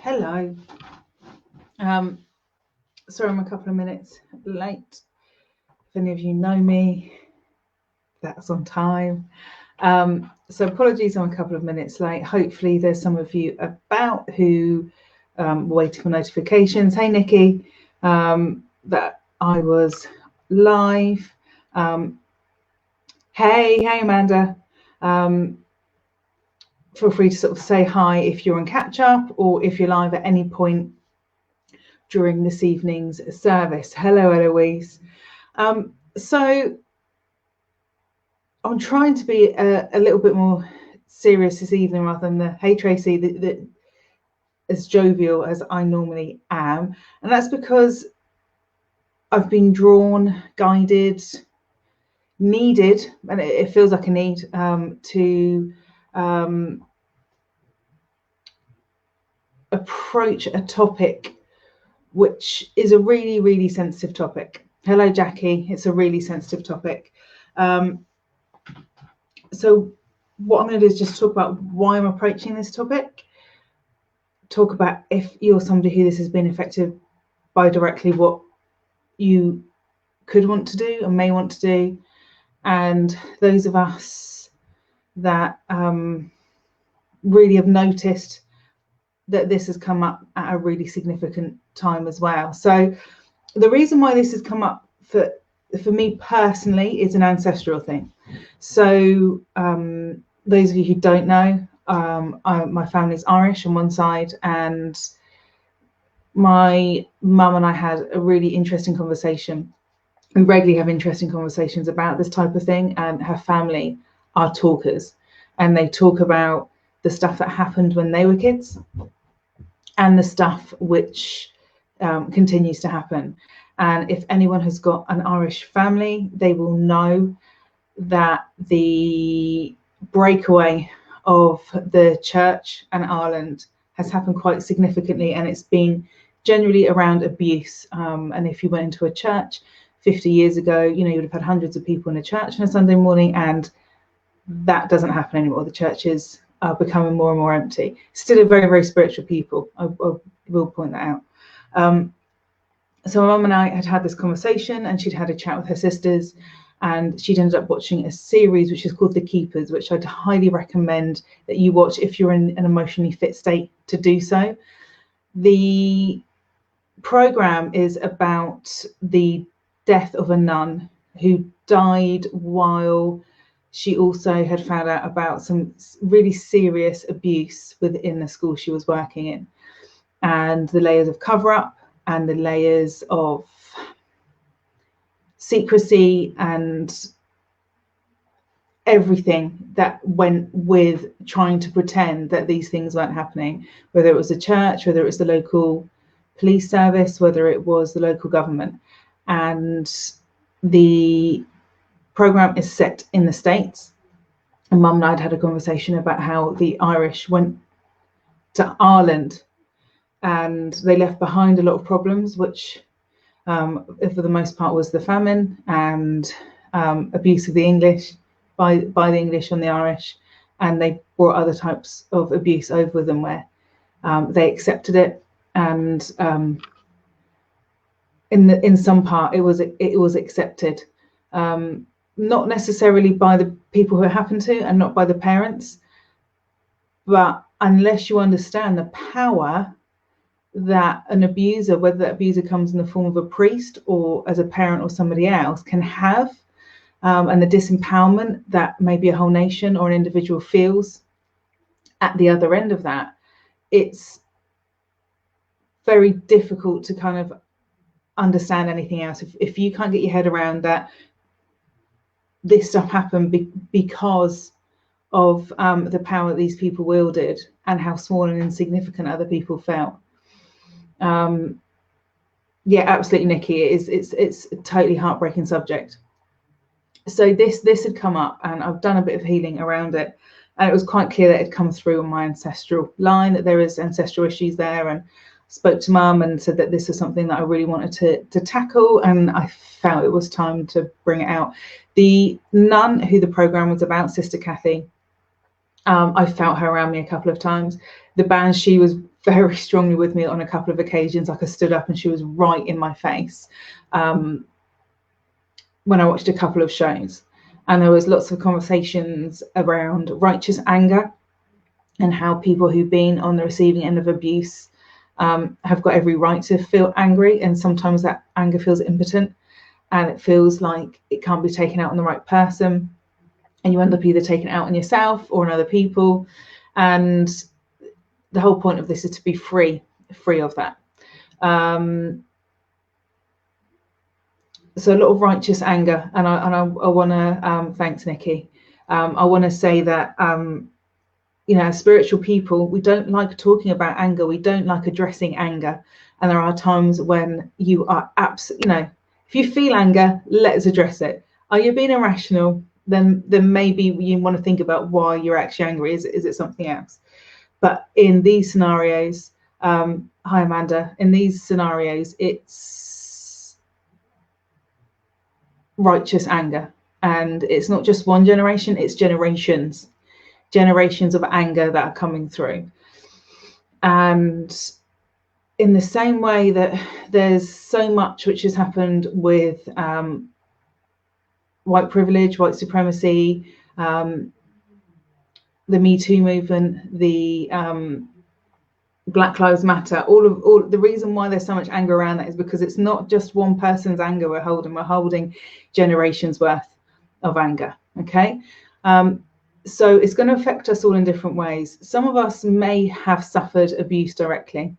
Hello. Sorry, I'm a couple of minutes late. If any of you know me, that's on time. So apologies, I'm a couple of minutes late. Hopefully there's some of you about who were waiting for notifications. Hey, Nikki, that I was live. Hey, Amanda. Feel free to sort of say hi if you're on catch up or if you're live at any point during this evening's service. Hello, Eloise. So I'm trying to be a little bit more serious this evening rather than the hey Tracy, the as jovial as I normally am, and that's because I've been drawn, guided, needed, and it feels like a need to approach a topic which is a really, really sensitive topic. Hello, Jackie. It's a really sensitive topic. So what I'm going to do is just talk about why I'm approaching this topic, talk about if you're somebody who this has been affected by directly, what you could want to do and may want to do, and those of us that really have noticed that this has come up at a really significant time as well. So the reason why this has come up for me personally is an ancestral thing. So those of you who don't know, my family's Irish on one side, and my mum and I had a really interesting conversation. We regularly have interesting conversations about this type of thing, and her family are talkers, and they talk about the stuff that happened when they were kids and the stuff which continues to happen. And if anyone has got an Irish family, they will know that the breakaway of the church and Ireland has happened quite significantly, and it's been generally around abuse. And if you went into a church 50 years ago, you would have had hundreds of people in a church on a Sunday morning, and that doesn't happen anymore. The churches are becoming more and more empty. Still a very, very spiritual people. I will point that out. So my mum and I had this conversation, and she'd had a chat with her sisters, and she'd ended up watching a series which is called The Keepers, which I'd highly recommend that you watch if you're in an emotionally fit state to do so. The program is about the death of a nun who died while she also had found out about some really serious abuse within the school she was working in, and the layers of cover-up and the layers of secrecy and everything that went with trying to pretend that these things weren't happening, whether it was the church, whether it was the local police service, whether it was the local government. And the program is set in the States, and Mum and I had a conversation about how the Irish went to Ireland and they left behind a lot of problems, which for the most part was the famine and abuse of the English by the English on the Irish, and they brought other types of abuse over with them where they accepted it, and in some part it was accepted, not necessarily by the people who it happened to and not by the parents, but unless you understand the power that an abuser, whether that abuser comes in the form of a priest or as a parent or somebody else, can have, and the disempowerment that maybe a whole nation or an individual feels at the other end of that, it's very difficult to kind of understand anything else. If you can't get your head around that this stuff happened because of the power that these people wielded and how small and insignificant other people felt. Yeah, absolutely, Nikki. It's a totally heartbreaking subject. So this had come up, and I've done a bit of healing around it, and it was quite clear that it had come through on my ancestral line, that there is ancestral issues there, and spoke to Mum and said that this is something that I really wanted to tackle, and I felt it was time to bring it out. The nun who the program was about, Sister Kathy, I felt her around me a couple of times. The band she was very strongly with me on a couple of occasions. Like I stood up and she was right in my face when I watched a couple of shows, and there was lots of conversations around righteous anger and how people who've been on the receiving end of abuse have got every right to feel angry, and sometimes that anger feels impotent and it feels like it can't be taken out on the right person, and you end up either taking it out on yourself or on other people. And the whole point of this is to be free of that. So a lot of righteous anger, and I want to thanks Nikki. I want to say that as spiritual people, we don't like talking about anger. We don't like addressing anger, and there are times when you are absolutely, if you feel anger, let's address it. Are you being irrational? Then maybe you want to think about why you're actually angry. Is it something else? But in these scenarios, hi Amanda, in these scenarios, it's righteous anger, and it's not just one generation, it's generations of anger that are coming through. And in the same way that there's so much which has happened with white privilege, white supremacy, the Me Too movement, the Black Lives Matter, all the reason why there's so much anger around that is because it's not just one person's anger we're holding generations worth of anger. Okay, so it's going to affect us all in different ways. Some of us may have suffered abuse directly,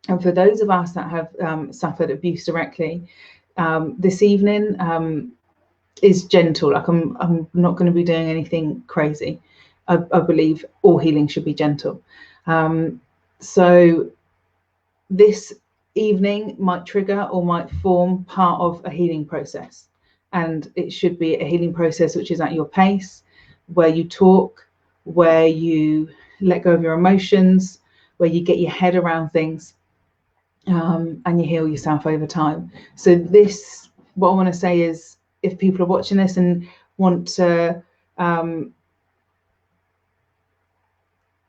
and for those of us that have suffered abuse directly, this evening is gentle. Like I'm not going to be doing anything crazy. I believe all healing should be gentle. So this evening might trigger or might form part of a healing process, and it should be a healing process which is at your pace, where you talk, where you let go of your emotions, where you get your head around things, and you heal yourself over time. So this, what I want to say is, if people are watching this and want to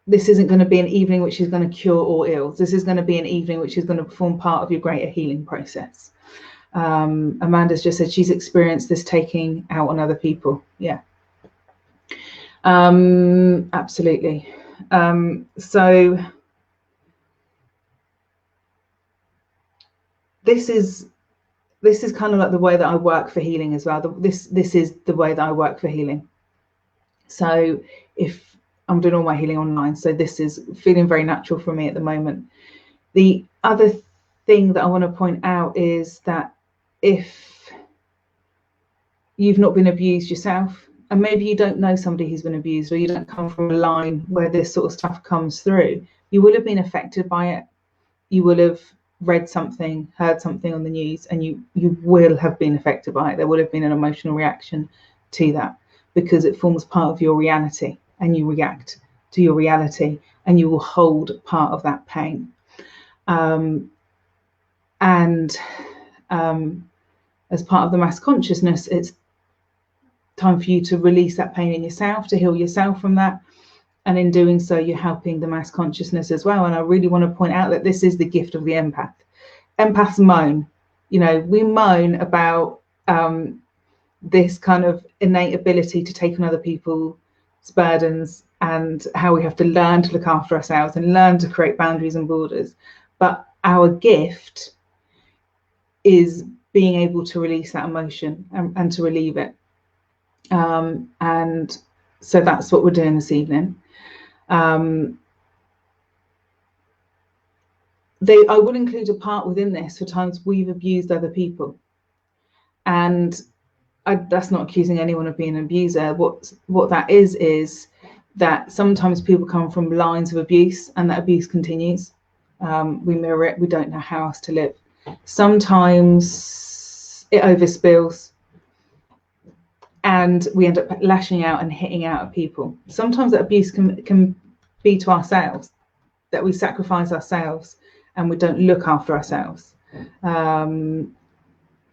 this isn't going to be an evening which is going to cure all ills. This is going to be an evening which is going to form part of your greater healing process. Amanda's just said she's experienced this taking out on other people. Yeah, absolutely. So this is kind of like the way that I work for healing as well. This is the way that I work for healing. So if I'm doing all my healing online, so this is feeling very natural for me at the moment. The other thing that I want to point out is that if you've not been abused yourself, and maybe you don't know somebody who's been abused, or you don't come from a line where this sort of stuff comes through, you will have been affected by it. You will have read something, heard something on the news, and you will have been affected by it. There will have been an emotional reaction to that, because it forms part of your reality, and you react to your reality, and you will hold part of that pain. As part of the mass consciousness, it's time for you to release that pain in yourself, to heal yourself from that. And in doing so, you're helping the mass consciousness as well. And I really want to point out that this is the gift of the empath. Empaths moan. We moan about this kind of innate ability to take on other people's burdens, and how we have to learn to look after ourselves and learn to create boundaries and borders. But our gift is being able to release that emotion and to relieve it. And so that's what we're doing this evening. I will include a part within this for times we've abused other people, and that's not accusing anyone of being an abuser. What that is that sometimes people come from lines of abuse, and that abuse continues. We mirror it. We don't know how else to live. Sometimes it overspills, and we end up lashing out and hitting out at people. Sometimes that abuse can be to ourselves, that we sacrifice ourselves and we don't look after ourselves, and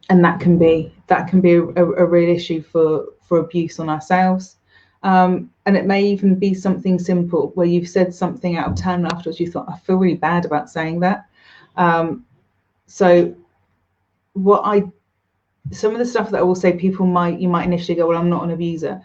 that can be a real issue for abuse on ourselves. And it may even be something simple where you've said something out of turn afterwards. You thought, I feel really bad about saying that. So some of the stuff that I will say, you might initially go, well, I'm not an abuser.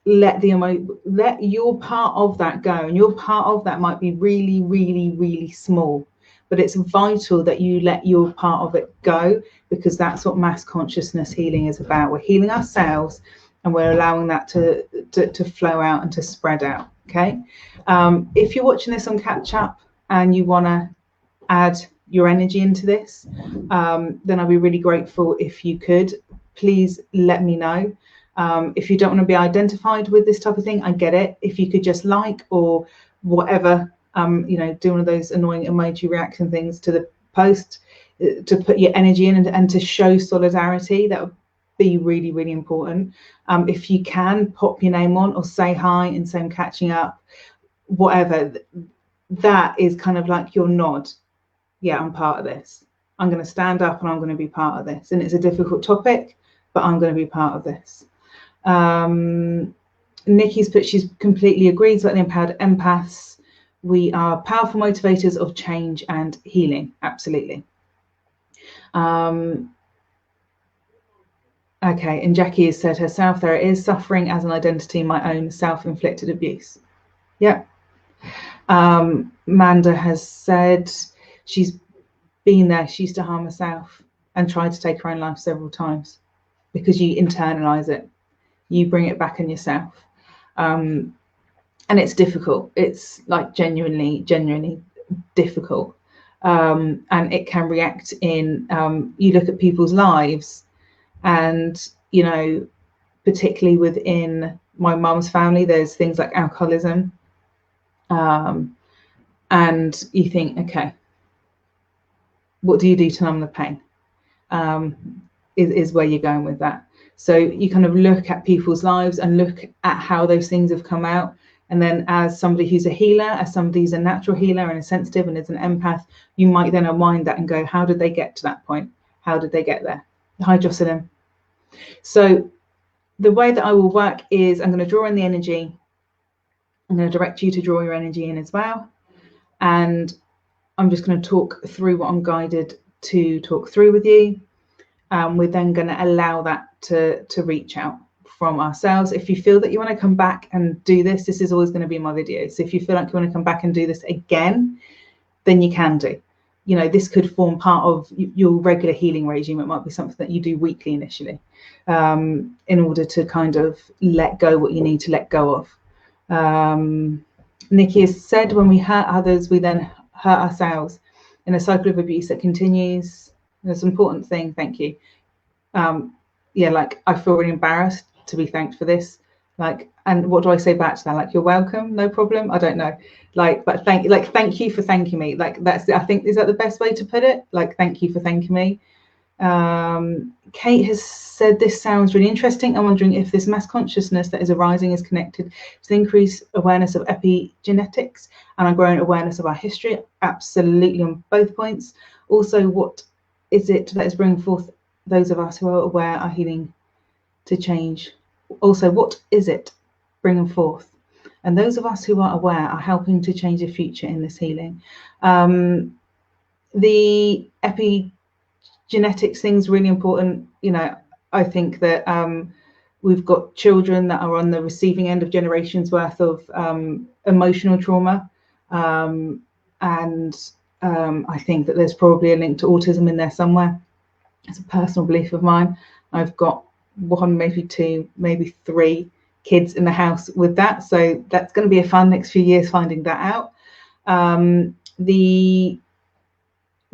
Let your part of that go, and your part of that might be really, really, really small, but it's vital that you let your part of it go, because that's what mass consciousness healing is about. We're healing ourselves, and we're allowing that to flow out and to spread out. Okay. If you're watching this on catch up and you want to add your energy into this, then I'd be really grateful if you could please let me know. If you don't want to be identified with this type of thing, I get it. If you could just like or whatever, do one of those annoying emoji reaction things to the post to put your energy in and to show solidarity, that would be really, really important. If you can, pop your name on or say hi and say I'm catching up, whatever. That is kind of like your nod. Yeah, I'm part of this. I'm going to stand up and I'm going to be part of this. And it's a difficult topic, but I'm going to be part of this. Nikki's put, she's completely agrees about the empowered empaths. We are powerful motivators of change and healing. Absolutely. Okay, and Jackie has said herself, there is suffering as an identity, my own self-inflicted abuse. Yeah. Manda has said she's been there. She used to harm herself and tried to take her own life several times because you internalize it. You bring it back on yourself. And it's difficult. It's like genuinely difficult. And it can react in, you look at people's lives and, particularly within my mum's family, there's things like alcoholism. And you think, okay, what do you do to numb the pain? Is where you're going with that. So you kind of look at people's lives and look at how those things have come out. And then as somebody who's a healer, as somebody who's a natural healer and a sensitive and is an empath, you might then unwind that and go, how did they get to that point? How did they get there? Hi, Jocelyn. So the way that I will work is I'm going to draw in the energy. I'm going to direct you to draw your energy in as well. And I'm just going to talk through what I'm guided to talk through with you. We're then going to allow that to reach out from ourselves. If you feel that you want to come back and do this, this is always going to be in my videos. So if you feel like you want to come back and do this again, then you can do. This could form part of your regular healing regime. It might be something that you do weekly initially, in order to kind of let go what you need to let go of. Nikki has said, when we hurt others, we then hurt ourselves in a cycle of abuse that continues. That's an important thing. Thank you. Yeah, like I feel really embarrassed to be thanked for this. And what do I say back to that? Like, you're welcome, no problem. I don't know. But thank you for thanking me. That's, I think, is that the best way to put it? Thank you for thanking me. Kate has said, this sounds really interesting. I'm wondering if this mass consciousness that is arising is connected to the increased awareness of epigenetics and our growing awareness of our history. Absolutely, on both points. Also, what is it that is bringing forth those of us who are aware are healing to change? Also, what is it bringing forth? And those of us who are aware are helping to change the future in this healing. The epigenetics thing is really important. I think that we've got children that are on the receiving end of generations worth of emotional trauma. And I think that there's probably a link to autism in there somewhere. It's a personal belief of mine. I've got one, maybe two, maybe three kids in the house with that. So that's going to be a fun next few years finding that out. The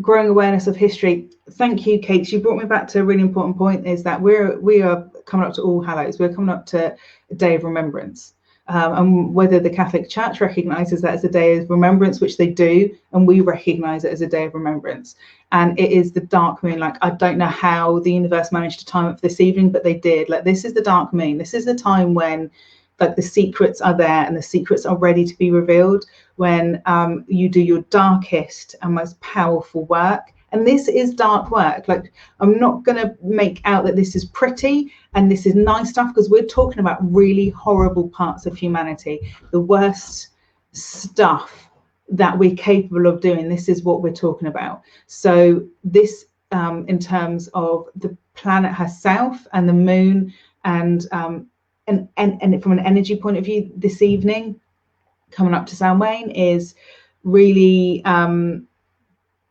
growing awareness of history. Thank you, Kate. You brought me back to a really important point, is that we are coming up to All Hallows. We're coming up to a day of remembrance. And whether the Catholic Church recognises that as a day of remembrance, which they do, and we recognise it as a day of remembrance. And it is the dark moon. I don't know how the universe managed to time it for this evening, but they did. This is the dark moon. This is the time when the secrets are there and the secrets are ready to be revealed, when you do your darkest and most powerful work And this is dark work. Like, I'm not going to make out that this is pretty and this is nice stuff, because we're talking about really horrible parts of humanity, the worst stuff that we're capable of doing. This is what we're talking about. So this, in terms of the planet herself and the moon, and from an energy point of view, this evening coming up to Samhain is really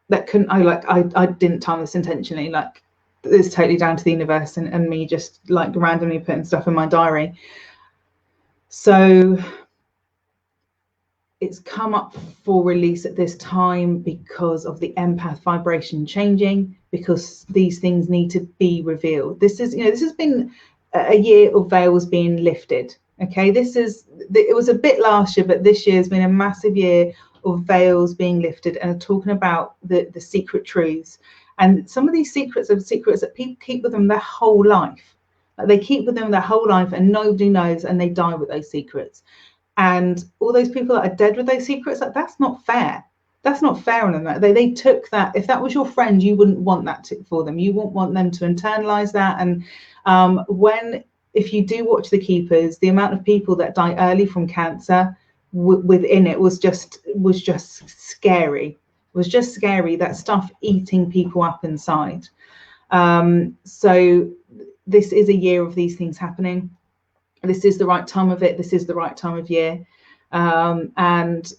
that couldn't I didn't time this intentionally. Like, it's totally down to the universe and me just like randomly putting stuff in my diary. So it's come up for release at this time because of the empath vibration changing, because these things need to be revealed. This is, this has been a year of veils being lifted. Okay, it was a bit last year, but this year has been a massive year of veils being lifted, and talking about the secret truths. And some of these secrets are secrets that people keep with them their whole life. Like, they keep with them their whole life and nobody knows, and they die with those secrets. And all those people that are dead with those secrets, like, that's not fair. That's not fair on them. They took that. If that was your friend, you wouldn't want that for them. You wouldn't want them to internalize that. And if you do watch The Keepers, the amount of people that die early from cancer within it was just scary. It was just scary, that stuff eating people up inside. So this is a year of these things happening. This is the right time of it. This is the right time of year. And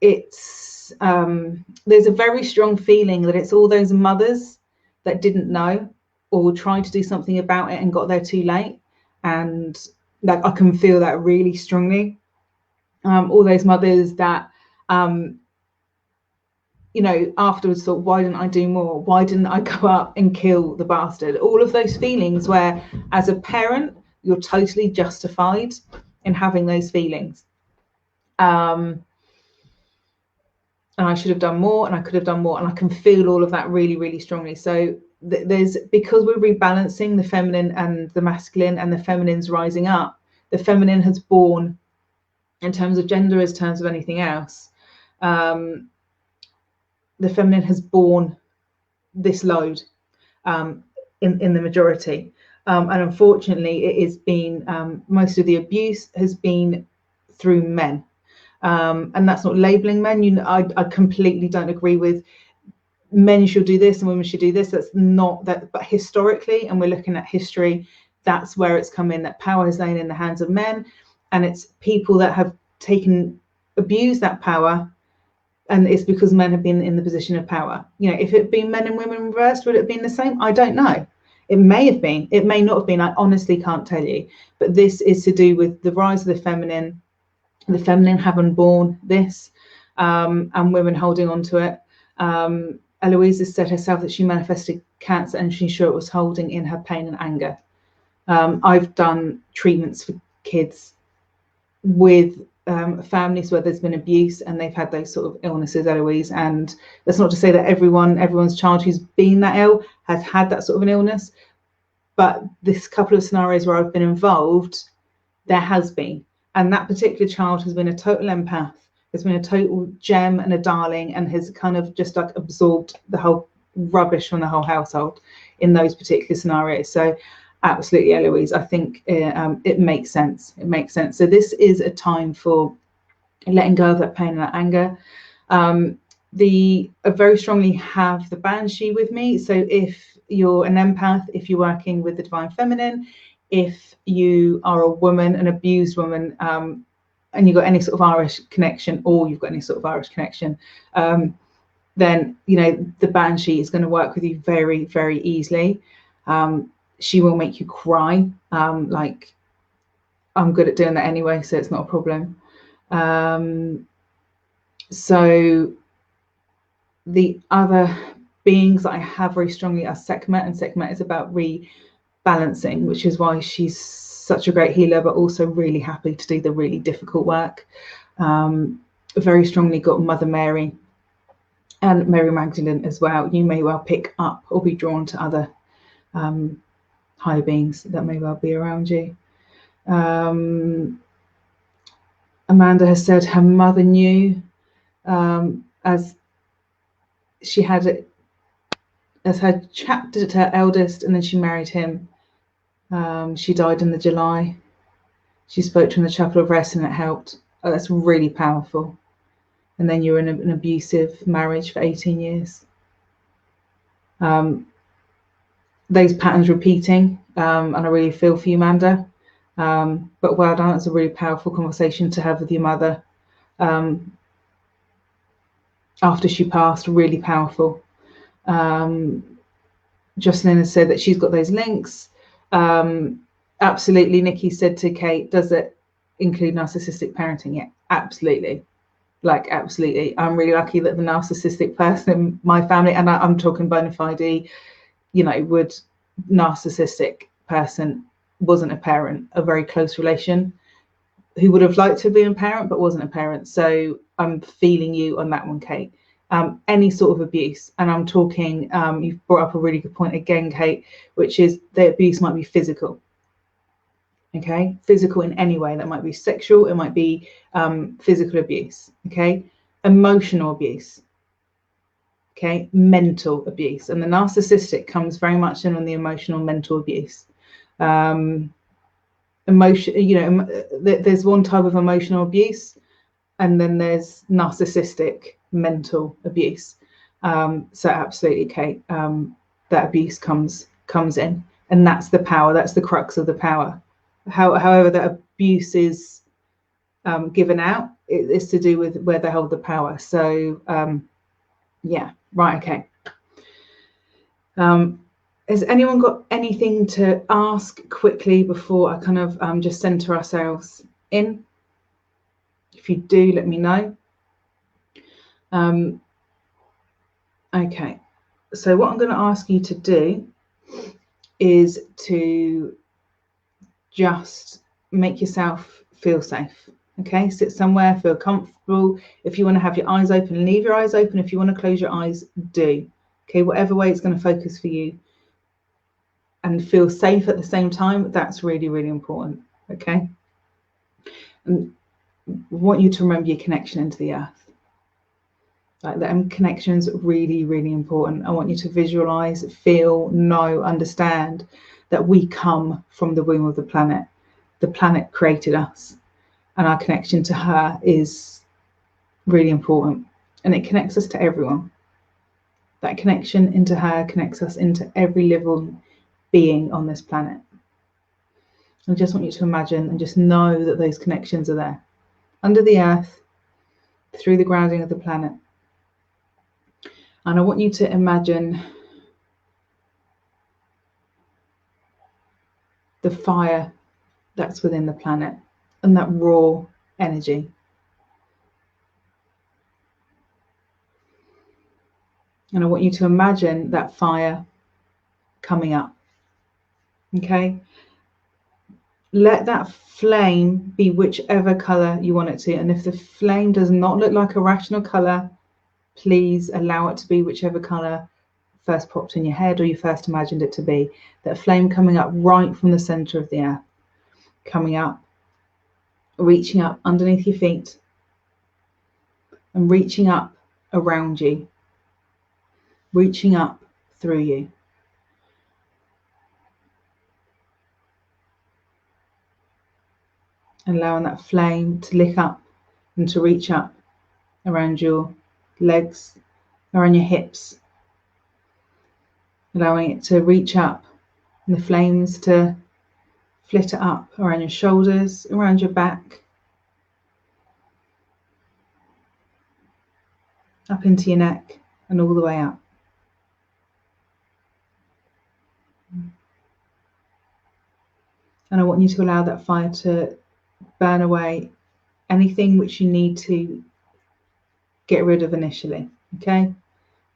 it's there's a very strong feeling that it's all those mothers that didn't know or tried to do something about it and got there too late. And like, I can feel that really strongly. All those mothers that afterwards thought, why didn't I do more? Why didn't I go up and kill the bastard? All of those feelings where, as a parent, you're totally justified in having those feelings. And I should have done more, and I could have done more, and I can feel all of that really, really strongly. So because we're rebalancing the feminine and the masculine, and the feminine's rising up, the feminine has borne, in terms of gender, as terms of anything else, the feminine has borne this load in the majority. And unfortunately, it has been, most of the abuse has been through men. And that's not labeling men. I completely don't agree with men should do this and women should do this. That's not that. But historically, and we're looking at history, that's where it's come in, that power has lain in the hands of men. And it's people that have abused that power. And it's because men have been in the position of power. If it had been men and women reversed, would it have been the same? I don't know. It may have been. It may not have been. I honestly can't tell you. But this is to do with the rise of the feminine having borne this, and women holding on to it. Eloise has said herself that she manifested cancer, and she's sure it was holding in her pain and anger. I've done treatments for kids with families where there's been abuse and they've had those sort of illnesses, Eloise. And that's not to say that everyone's child who's been that ill has had that sort of an illness, but this couple of scenarios where I've been involved, there has been. And that particular child has been a total empath, has been a total gem and a darling, and has kind of just like absorbed the whole rubbish from the whole household in those particular scenarios. So absolutely, Eloise, I think it makes sense. It makes sense. So this is a time for letting go of that pain and that anger. I very strongly have the Banshee with me. So if you're an empath, if you're working with the divine feminine, if you are a woman, an abused woman, and you've got any sort of Irish connection, then the Banshee is going to work with you very, very easily. She will make you cry. Like, I'm good at doing that anyway, so it's not a problem. So the other beings that I have very strongly are Sekhmet, and Sekhmet is about rebalancing, which is why she's such a great healer, but also really happy to do the really difficult work. Very strongly got Mother Mary and Mary Magdalene as well. You may well pick up or be drawn to other higher beings that may well be around you. Amanda has said her mother knew, as she had it as her chapter to her eldest, and then she married him. She died in the July. She spoke to him in the chapel of rest, and it helped. Oh, that's really powerful. And then you're in an abusive marriage for 18 years. Those patterns repeating, and I really feel for you, Manda. But well done. It's a really powerful conversation to have with your mother after she passed. Really powerful. Jocelyn has said that she's got those links. Absolutely. Nikki said to Kate, does it include narcissistic parenting? Yeah, absolutely. Like, absolutely. I'm really lucky that the narcissistic person in my family, and I'm talking bona fide, would narcissistic person wasn't a parent, a very close relation, who would have liked to be a parent but wasn't a parent. So I'm feeling you on that one, Kate. Any sort of abuse, and I'm talking, you've brought up a really good point again, Kate, which is the abuse might be physical. Okay, physical in any way. That might be sexual, it might be physical abuse. Okay, emotional abuse. Okay, mental abuse, and the narcissistic comes very much in on the emotional, mental abuse. Emotion, there's one type of emotional abuse, and then there's narcissistic mental abuse. So absolutely, Kate, that abuse comes in, and that's the power. That's the crux of the power. However, that abuse is given out, it's to do with where they hold the power. So yeah, right, okay. Has anyone got anything to ask quickly before I kind of just center ourselves in? If you do, let me know. Okay, so what I'm going to ask you to do is to just make yourself feel safe. Okay, sit somewhere, feel comfortable. If you want to have your eyes open, leave your eyes open. If you want to close your eyes, do. Okay, whatever way it's going to focus for you, and feel safe at the same time, that's really, really important. Okay, and I want you to remember your connection into the earth. Like, the connection's really, really important. I want you to visualize, feel, know, understand that we come from the womb of the planet. The planet created us, and our connection to her is really important, and it connects us to everyone. That connection into her connects us into every living being on this planet. I just want you to imagine and just know that those connections are there, under the earth, through the grounding of the planet. And I want you to imagine the fire that's within the planet and that raw energy. And I want you to imagine that fire coming up. Okay? Let that flame be whichever color you want it to. And if the flame does not look like a rational color, please allow it to be whichever color first popped in your head or you first imagined it to be. That flame coming up right from the center of the earth, coming up, reaching up underneath your feet, and reaching up around you, reaching up through you. Allowing that flame to lick up and to reach up around your legs, around your hips. Allowing it to reach up and the flames to flitter up around your shoulders, around your back, up into your neck and all the way up. And I want you to allow that fire to burn away anything which you need to get rid of initially, okay?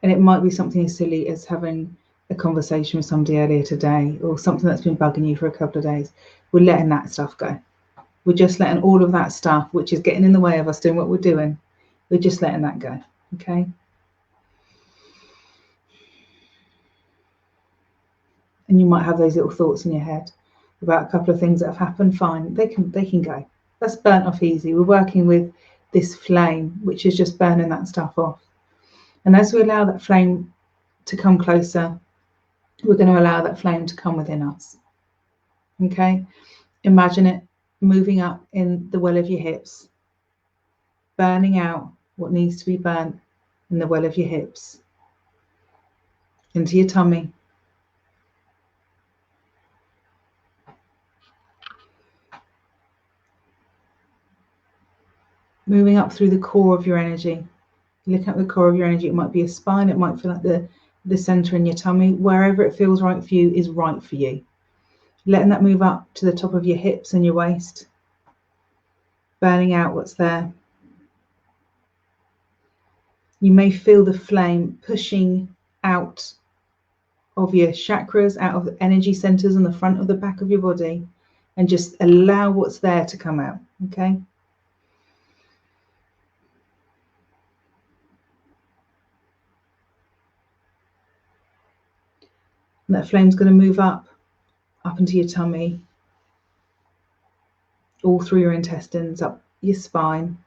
And it might be something as silly as having a conversation with somebody earlier today, or something that's been bugging you for a couple of days. We're letting that stuff go. We're just letting all of that stuff, which is getting in the way of us doing what we're doing, we're just letting that go, okay? And you might have those little thoughts in your head about a couple of things that have happened. Fine, they can go. That's burnt off easy. We're working with this flame, which is just burning that stuff off. And as we allow that flame to come closer, we're going to allow that flame to come within us. Okay? Imagine it moving up in the well of your hips, burning out what needs to be burnt in the well of your hips, into your tummy, moving up through the core of your energy. Looking at the core of your energy, it might be your spine, it might feel like the center in your tummy. Wherever it feels right for you is right for you. Letting that move up to the top of your hips and your waist, burning out what's there. You may feel the flame pushing out of your chakras, out of the energy centers on the front of the back of your body, and just allow what's there to come out, okay? And that flame's going to move up into your tummy, all through your intestines, up your spine,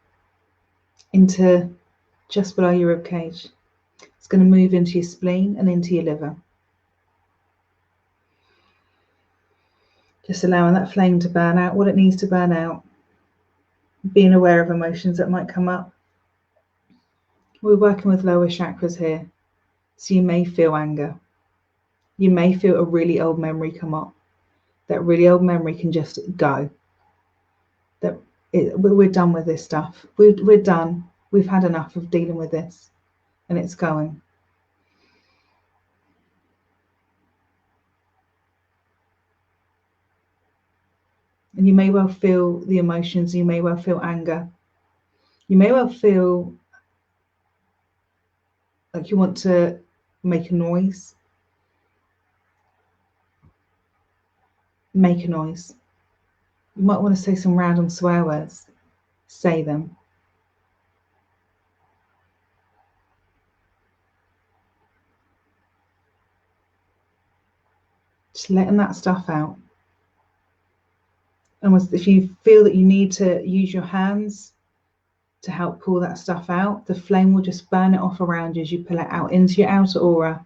into just below your rib cage. It's going to move into your spleen and into your liver. Just allowing that flame to burn out what it needs to burn out. Being aware of emotions that might come up. We're working with lower chakras here, so you may feel anger. You may feel a really old memory come up. That really old memory can just go. We're done with this stuff. We're done. We've had enough of dealing with this, and it's going. And you may well feel the emotions. You may well feel anger. You may well feel like you want to make a noise. Make a noise. You might want to say some random swear words. Say them. Just letting that stuff out. And if you feel that you need to use your hands to help pull that stuff out, the flame will just burn it off around you as you pull it out into your outer aura.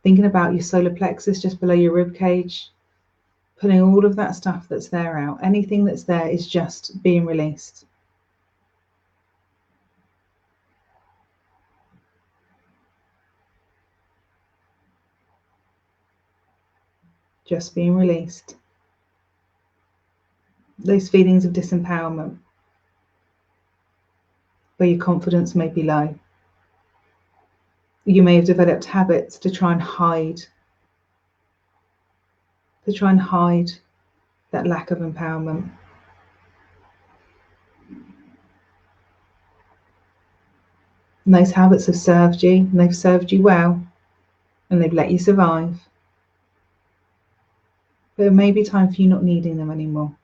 Thinking about your solar plexus just below your rib cage, pulling all of that stuff that's there out. Anything that's there is just being released. Just being released. Those feelings of disempowerment, where your confidence may be low. You may have developed habits to try and hide that lack of empowerment. And those habits have served you, and they've served you well, and they've let you survive. But it may be time for you not needing them anymore.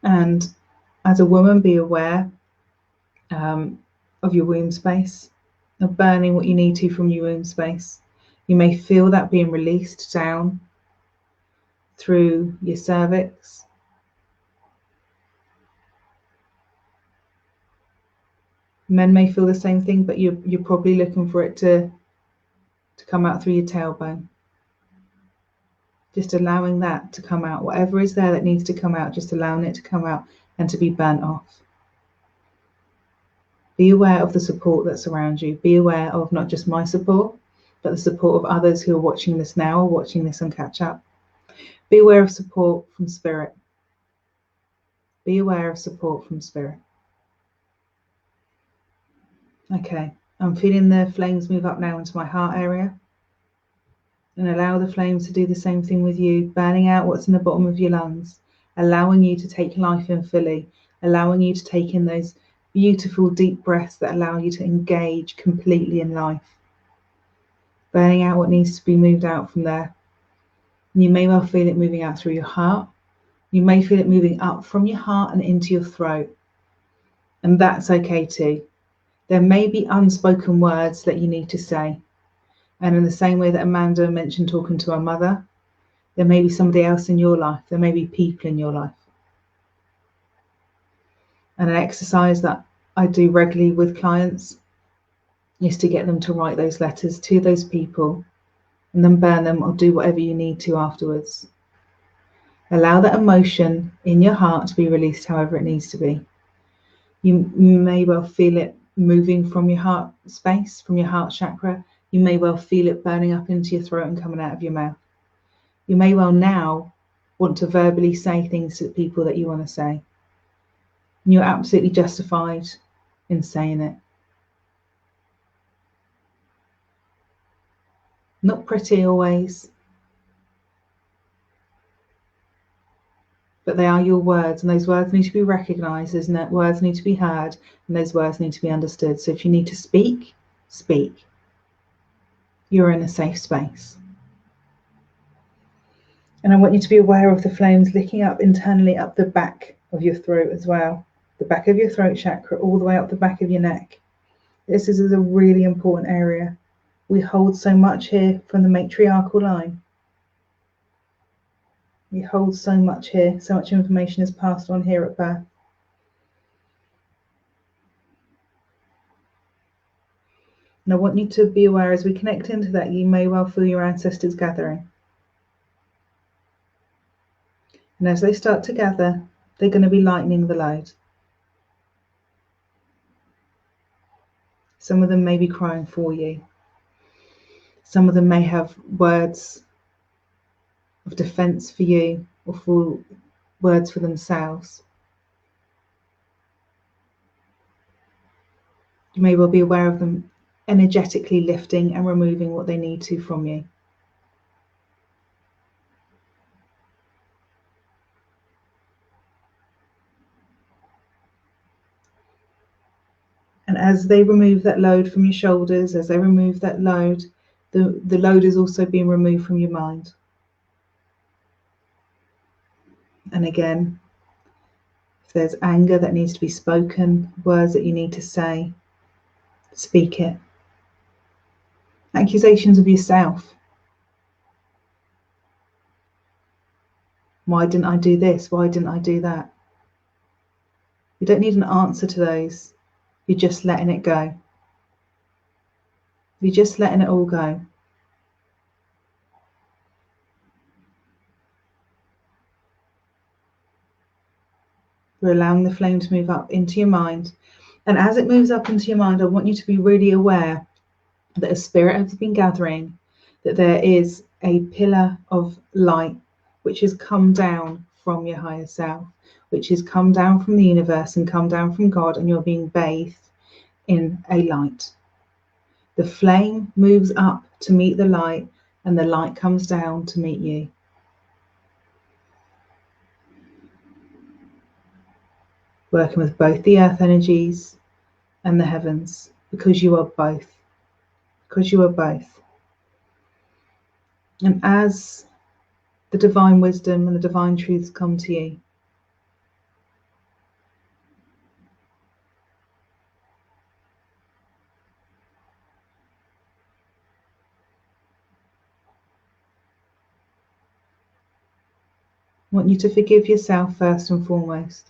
And as a woman, be aware of your womb space, of burning what you need to from your womb space. You may feel that being released down through your cervix. Men may feel the same thing, but you're probably looking for it to come out through your tailbone. Just allowing that to come out. Whatever is there that needs to come out, just allowing it to come out and to be burnt off. Be aware of the support that's around you. Be aware of not just my support, but the support of others who are watching this now or watching this on catch up. Be aware of support from spirit. Be aware of support from spirit. Okay, I'm feeling the flames move up now into my heart area. And allow the flames to do the same thing with you, burning out what's in the bottom of your lungs, allowing you to take life in fully, allowing you to take in those beautiful deep breaths that allow you to engage completely in life. Burning out what needs to be moved out from there. And you may well feel it moving out through your heart. You may feel it moving up from your heart and into your throat. And that's okay too. There may be unspoken words that you need to say. And in the same way that Amanda mentioned talking to her mother, there may be somebody else in your life. There may be people in your life. And an exercise that I do regularly with clients is to get them to write those letters to those people and then burn them or do whatever you need to afterwards. Allow that emotion in your heart to be released however it needs to be. You may well feel it moving from your heart space, from your heart chakra. You may well feel it burning up into your throat and coming out of your mouth. You may well now want to verbally say things to the people that you want to say. And you're absolutely justified in saying it. Not pretty always, but they are your words, and those words need to be recognised, those words need to be heard, and those words need to be understood. So if you need to speak, speak. You're in a safe space. And I want you to be aware of the flames licking up internally up the back of your throat as well. The back of your throat chakra, all the way up the back of your neck. This is a really important area. We hold so much here from the matriarchal line. We hold so much here, so much information is passed on here at birth. And I want you to be aware as we connect into that, you may well feel your ancestors gathering. And as they start to gather, they're going to be lightening the load. Some of them may be crying for you. Some of them may have words of defense for you or for words for themselves. You may well be aware of them energetically lifting and removing what they need to from you. And as they remove that load from your shoulders, as they remove that load, the load is also being removed from your mind. And again, if there's anger that needs to be spoken, words that you need to say, speak it. Accusations of yourself. Why didn't I do this? Why didn't I do that? You don't need an answer to those. You're just letting it go. You're just letting it all go. We're allowing the flame to move up into your mind. And as it moves up into your mind, I want you to be really aware that a spirit has been gathering, that there is a pillar of light which has come down from your higher self, which has come down from the universe and come down from God, and you're being bathed in a light. The flame moves up to meet the light, and the light comes down to meet you. Working with both the earth energies and the heavens, because you are both. Because you are both. And as the divine wisdom and the divine truths come to you, I want you to forgive yourself first and foremost.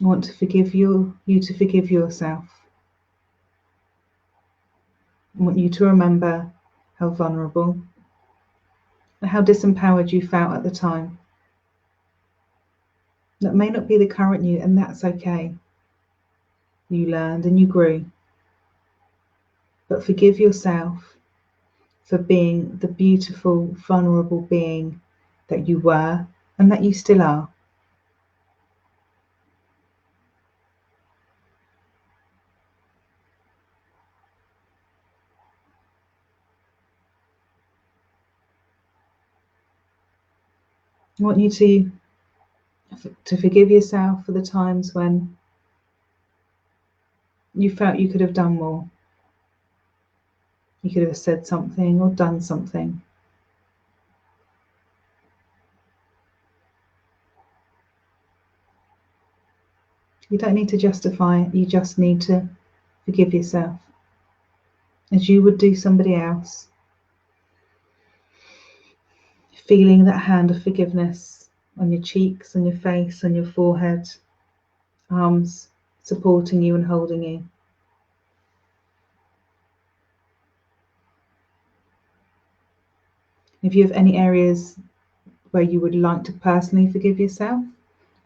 I want to forgive you to forgive yourself. I want you to remember how vulnerable and how disempowered you felt at the time. That may not be the current you, and that's okay. You learned and you grew. But forgive yourself for being the beautiful, vulnerable being that you were and that you still are. I want you to forgive yourself for the times when you felt you could have done more. You could have said something or done something. You don't need to justify it, you just need to forgive yourself. as you would do somebody else, feeling that hand of forgiveness on your cheeks, on your face, on your forehead, arms supporting you and holding you. If you have any areas where you would like to personally forgive yourself,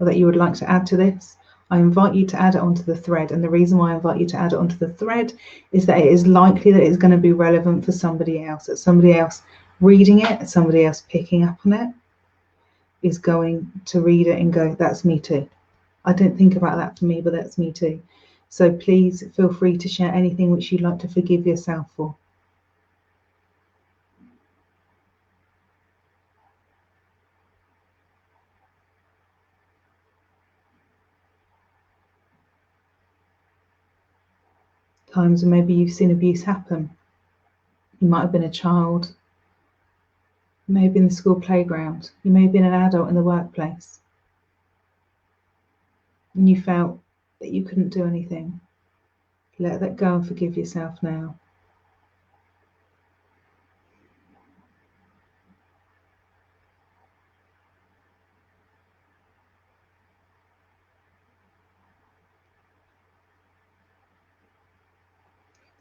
or that you would like to add to this, I invite you to add it onto the thread. And the reason why I invite you to add it onto the thread is that it is likely that it's going to be relevant for somebody else, that somebody else reading it, somebody else picking up on it, is going to read it and go, that's me too. I didn't think about that for me, but that's me too. So please feel free to share anything which you'd like to forgive yourself for. Times when maybe you've seen abuse happen. You might have been a child, you may have been in the school playground, you may have been an adult in the workplace, and you felt that you couldn't do anything. Let that go and forgive yourself now.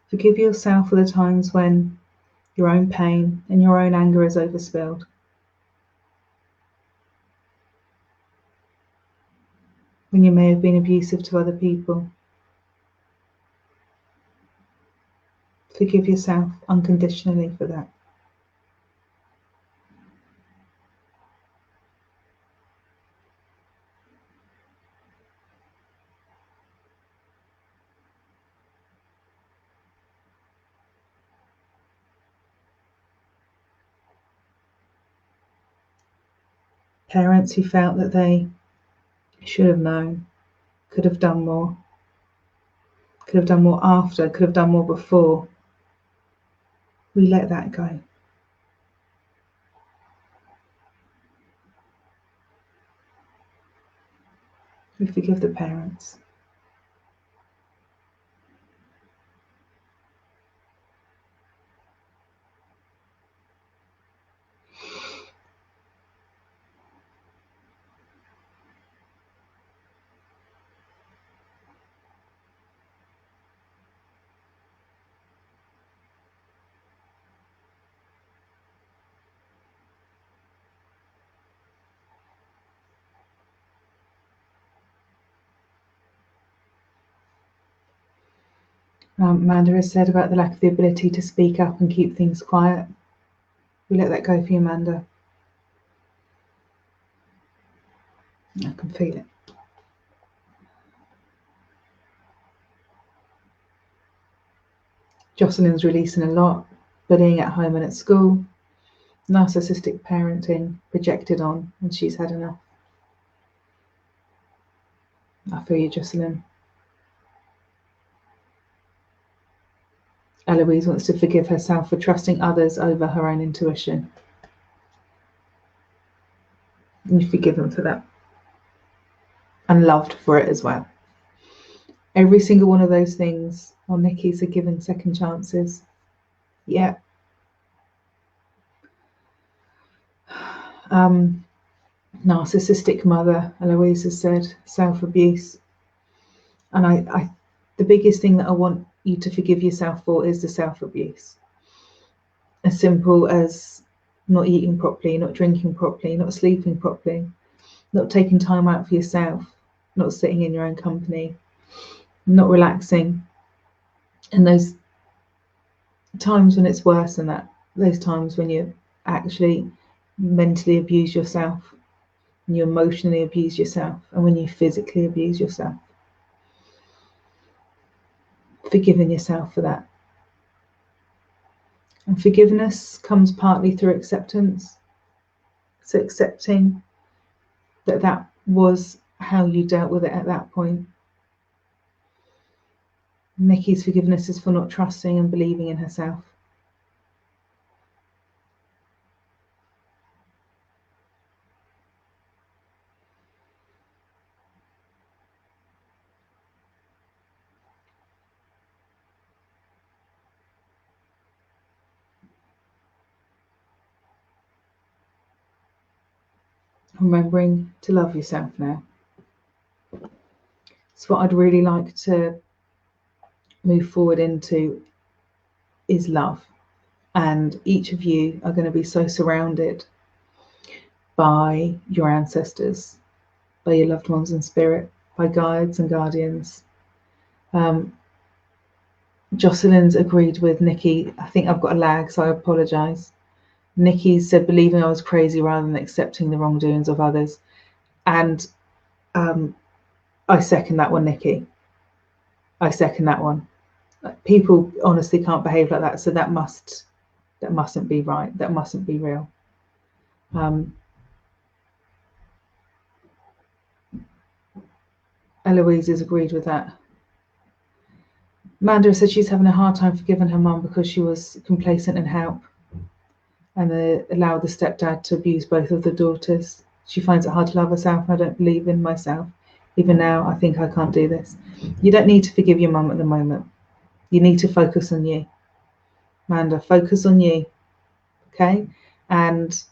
Forgive yourself for the times when your own pain and your own anger is overspilled. When you may have been abusive to other people. Forgive yourself unconditionally for that. Parents who felt that they should have known, could have done more after, could have done more before. We let that go. We forgive the parents. Amanda has said about the lack of the ability to speak up and keep things quiet. We let that go for you, Amanda. I can feel it. Jocelyn's releasing a lot, bullying at home and at school, narcissistic parenting projected on, and she's had enough. I feel you, Jocelyn. Eloise wants to forgive herself for trusting others over her own intuition. And you forgive them for that. And loved for it as well. Every single one of those things, well, Nikki's are given second chances. Yeah. Narcissistic mother, Eloise has said, self-abuse. And the biggest thing that I want you to forgive yourself for is the self-abuse. As simple as not eating properly, not drinking properly, not sleeping properly, not taking time out for yourself, not sitting in your own company, not relaxing. And those times when it's worse than that, those times when you actually mentally abuse yourself, and you emotionally abuse yourself, and when you physically abuse yourself. Forgiving yourself for that. And forgiveness comes partly through acceptance. So accepting that that was how you dealt with it at that point. Nikki's forgiveness is for not trusting and believing in herself. remembering to love yourself now. So what I'd really like to move forward into is love. And each of you are going to be so surrounded by your ancestors, by your loved ones in spirit, by guides and guardians. Jocelyn's agreed with Nikki. I think I've got a lag, so I apologise. Nikki said believing I was crazy rather than accepting the wrongdoings of others. And I second that one, Nikki. I second that one. People honestly can't behave like that, so that mustn't be right. That mustn't be real. Eloise has agreed with that. Manda said she's having a hard time forgiving her mum because she was complacent and help, and they allowed the stepdad to abuse both of the daughters. She finds it hard to love herself, and I don't believe in myself. Even now, I think I can't do this. You don't need to forgive your mum at the moment. You need to focus on you. Manda, focus on you, okay? And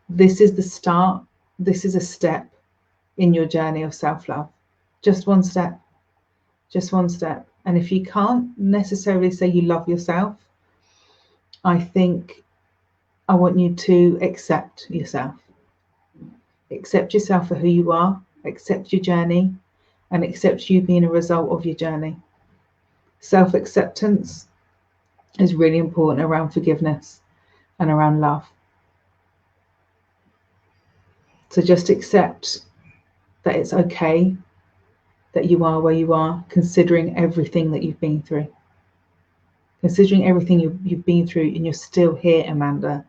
this is the start. This is a step in your journey of self-love. Just one step. Just one step. And if you can't necessarily say you love yourself, I think I want you to accept yourself. Accept yourself for who you are, accept your journey, and accept you being a result of your journey. Self-acceptance is really important around forgiveness and around love. So just accept that it's okay that you are where you are, considering everything that you've been through. Considering everything you've been through, and you're still here, Amanda.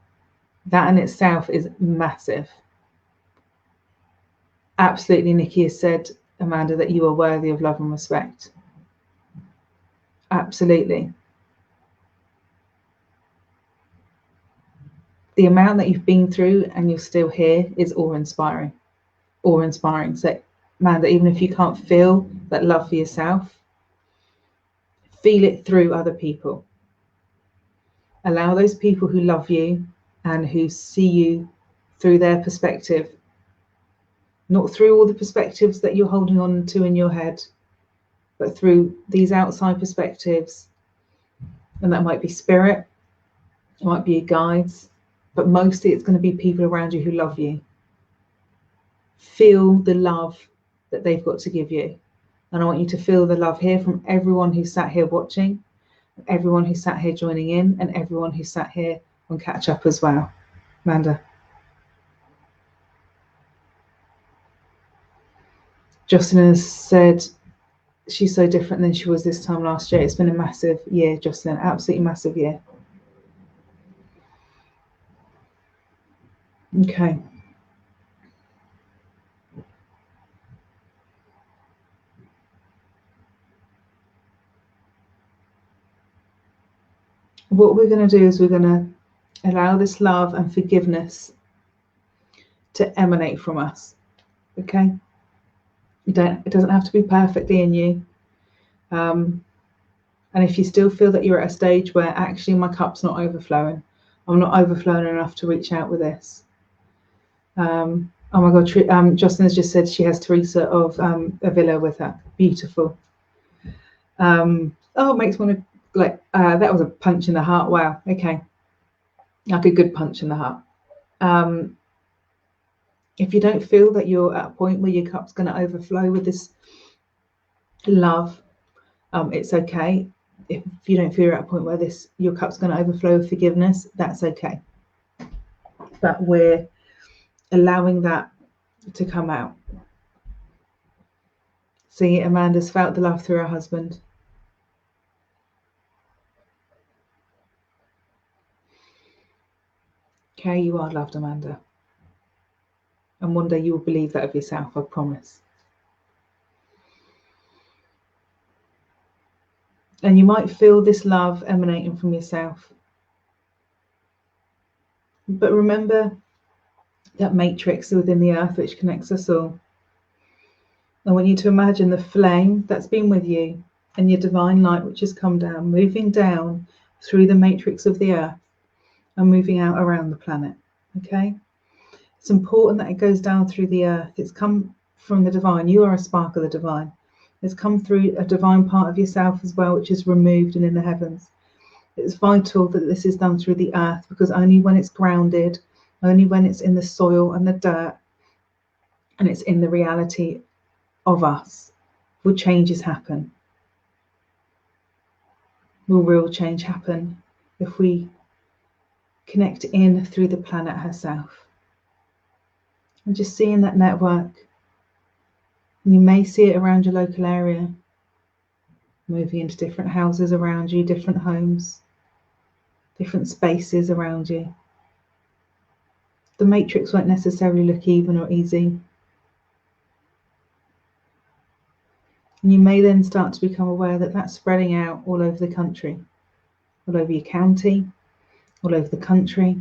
That in itself is massive. Absolutely, Nikki has said, Amanda, that you are worthy of love and respect. Absolutely. The amount that you've been through and you're still here is awe-inspiring. Awe-inspiring. So, Amanda, even if you can't feel that love for yourself, feel it through other people. Allow those people who love you and who see you through their perspective, not through all the perspectives that you're holding on to in your head, but through these outside perspectives. And that might be spirit, it might be your guides, but mostly it's going to be people around you who love you. Feel the love that they've got to give you. And I want you to feel the love here from everyone who sat here watching, everyone who sat here joining in, and everyone who sat here on catch up as well. Amanda. Jocelyn has said she's so different than she was this time last year. It's been a massive year, Jocelyn, absolutely massive year. Okay. What we're going to do is we're going to allow this love and forgiveness to emanate from us. Okay? It doesn't have to be perfectly in you. And if you still feel that you're at a stage where actually my cup's not overflowing, I'm not overflowing enough to reach out with this. Oh my God, Jocelyn has just said she has Teresa of Avila with her. Beautiful. Oh, it makes me want to, like, that was a punch in the heart. Wow. Okay. Like a good punch in the heart. If you don't feel that you're at a point where your cup's going to overflow with this love, it's okay. If you don't feel you're at a point where your cup's going to overflow with forgiveness, that's okay. But we're allowing that to come out. See, Amanda's felt the love through her husband. Okay, you are loved, Amanda. And one day you will believe that of yourself, I promise. And you might feel this love emanating from yourself. But remember that matrix within the earth which connects us all. I want you to imagine the flame that's been with you and your divine light which has come down, moving down through the matrix of the earth and moving out around the planet. Okay? It's important that it goes down through the earth. It's come from the divine. You are a spark of the divine. It's come through a divine part of yourself as well, which is removed and in the heavens. It's vital that this is done through the earth, because only when it's grounded, only when it's in the soil and the dirt, and it's in the reality of us, will changes happen. Will real change happen if we connect in through the planet herself. And just seeing that network, you may see it around your local area, moving into different houses around you, different homes, different spaces around you. The matrix won't necessarily look even or easy. And you may then start to become aware that that's spreading out all over the country, all over your county, all over the country.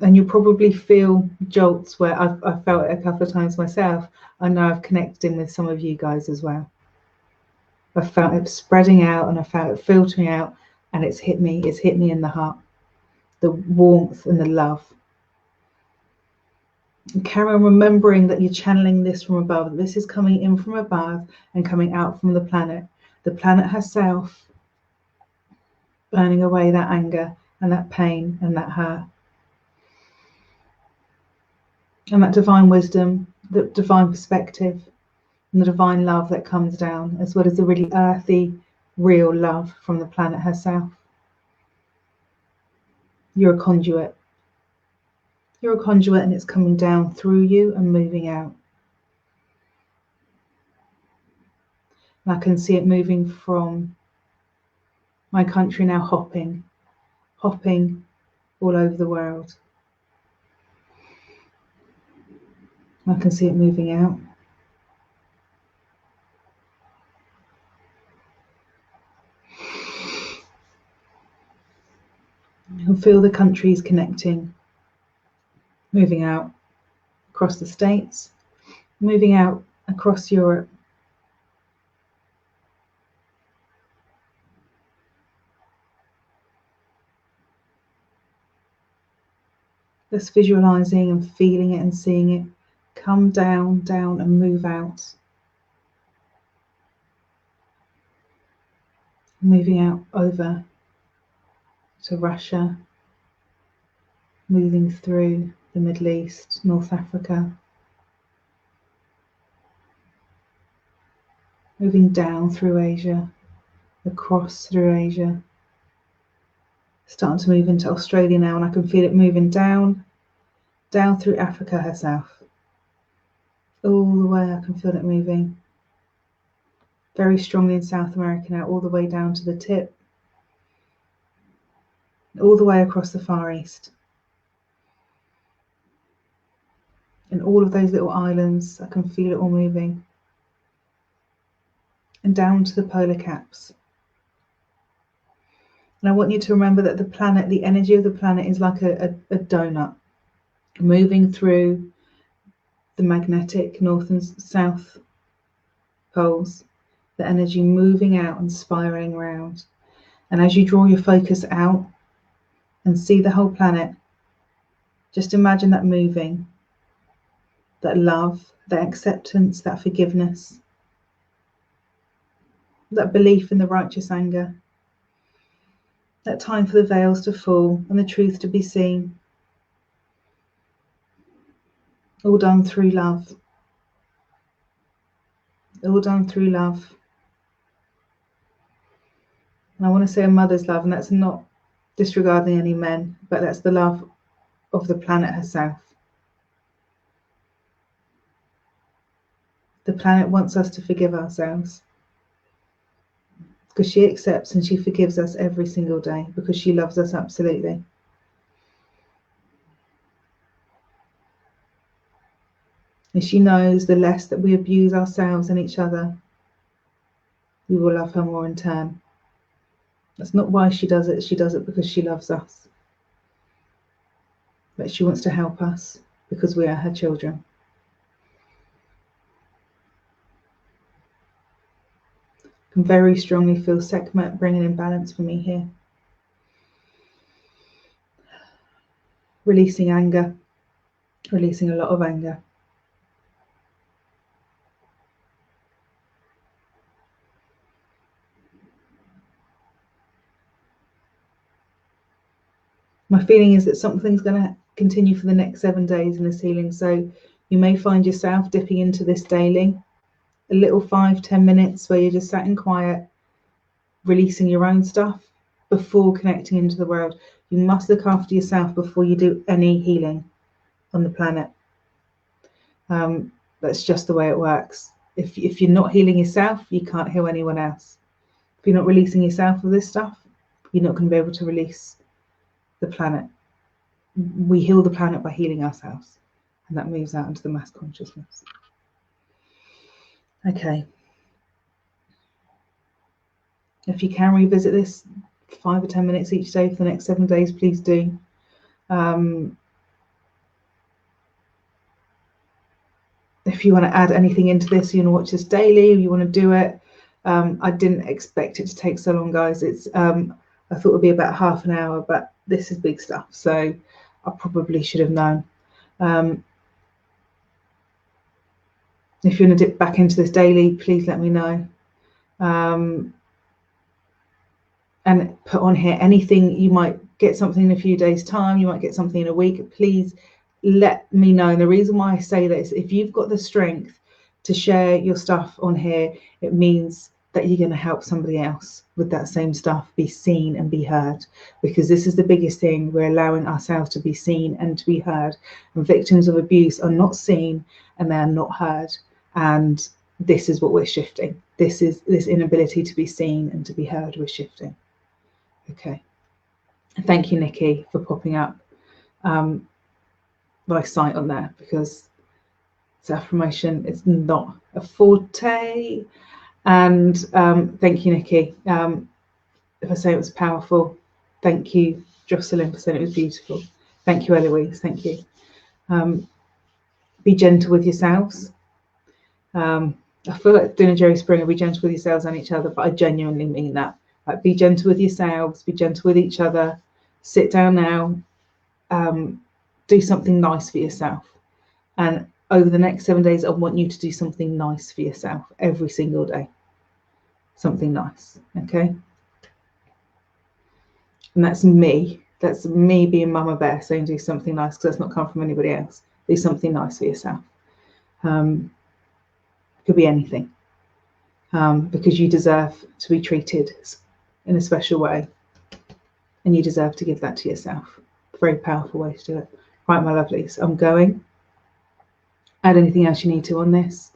And you'll probably feel jolts where I've felt it a couple of times myself. I know I've connected in with some of you guys as well. I've felt it spreading out and I felt it filtering out, and it's hit me in the heart. The warmth and the love. And carry on remembering that you're channeling this from above, that this is coming in from above and coming out from the planet herself, burning away that anger and that pain and that hurt. And that divine wisdom, the divine perspective, and the divine love that comes down, as well as the really earthy, real love from the planet herself. You're a conduit. You're a conduit, and it's coming down through you and moving out. And I can see it moving from my country now, hopping all over the world. I can see it moving out. You can feel the countries connecting, moving out across the States, moving out across Europe. Just visualizing and feeling it and seeing it come down, down and move out. Moving out over to Russia, moving through the Middle East, North Africa, moving down through Asia, across through Asia, starting to move into Australia now, and I can feel it moving down through Africa herself. All the way I can feel it moving. Very strongly in South America now, all the way down to the tip, all the way across the Far East. And all of those little islands, I can feel it all moving. And down to the polar caps. And I want you to remember that the planet, the energy of the planet is like a donut, moving through the magnetic north and south poles, the energy moving out and spiraling around. And as you draw your focus out and see the whole planet, just imagine that moving, that love, that acceptance, that forgiveness, that belief in the righteous anger, that time for the veils to fall and the truth to be seen. All done through love. All done through love. And I want to say a mother's love, and that's not disregarding any men, but that's the love of the planet herself. The planet wants us to forgive ourselves, because she accepts and she forgives us every single day, because she loves us absolutely. And she knows the less that we abuse ourselves and each other, we will love her more in turn. That's not why she does it. She does it because she loves us. But she wants to help us because we are her children. I can very strongly feel Sekhmet bringing in balance for me here. releasing anger, releasing a lot of anger. My feeling is that something's going to continue for the next 7 days in this healing. So you may find yourself dipping into this daily, a little 5-10 minutes where you're just sat in quiet, releasing your own stuff before connecting into the world. You must look after yourself before you do any healing on the planet. That's just the way it works. If you're not healing yourself, you can't heal anyone else. If you're not releasing yourself of this stuff, you're not going to be able to release the planet. We heal the planet by healing ourselves, and that moves out into the mass consciousness. Okay. If you can revisit this 5 or 10 minutes each day for the next 7 days, please do. If you want to add anything into this, you want to watch this daily, you want to do it. I didn't expect it to take so long, guys. It's I thought it would be about half an hour, but this is big stuff, so I probably should have known. If you want to dip back into this daily, please let me know. And put on here anything. You might get something in a few days' time, you might get something in a week. Please let me know. And the reason why I say this, if you've got the strength to share your stuff on here, it means that you're going to help somebody else with that same stuff be seen and be heard, because this is the biggest thing. We're allowing ourselves to be seen and to be heard, and victims of abuse are not seen and they're not heard, and this is what we're shifting. This inability to be seen and to be heard, we're shifting. Okay, thank you, Nikki, for popping up my site on there, because it's affirmation, it's not a forte. And thank you, Nikki. If I say it was powerful, thank you, Jocelyn, for saying it was beautiful. Thank you, Eloise, thank you. Be gentle with yourselves. I feel like doing a Jerry Springer, be gentle with yourselves and each other, but I genuinely mean that. Like, be gentle with yourselves, be gentle with each other. Sit down now, do something nice for yourself. And over the next 7 days, I want you to do something nice for yourself every single day. Something nice, okay? And that's me. That's me being Mama Bear saying do something nice, because that's not come from anybody else. Do something nice for yourself. Could be anything. Because you deserve to be treated in a special way, and you deserve to give that to yourself. Very powerful way to do it. Right, my lovelies, I'm going. Add anything else you need to on this,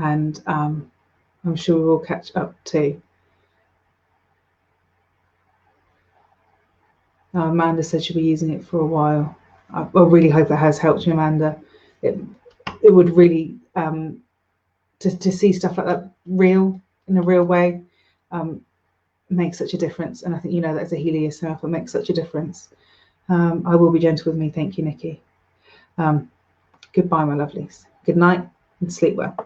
and I'm sure we'll catch up too. Amanda said she'll be using it for a while. I really hope it has helped you, Amanda. It would really to see stuff like that in a real way makes such a difference. And I think you know that as a healer yourself, it makes such a difference. I will be gentle with me. Thank you, Nikki. Goodbye, my lovelies. Good night and sleep well.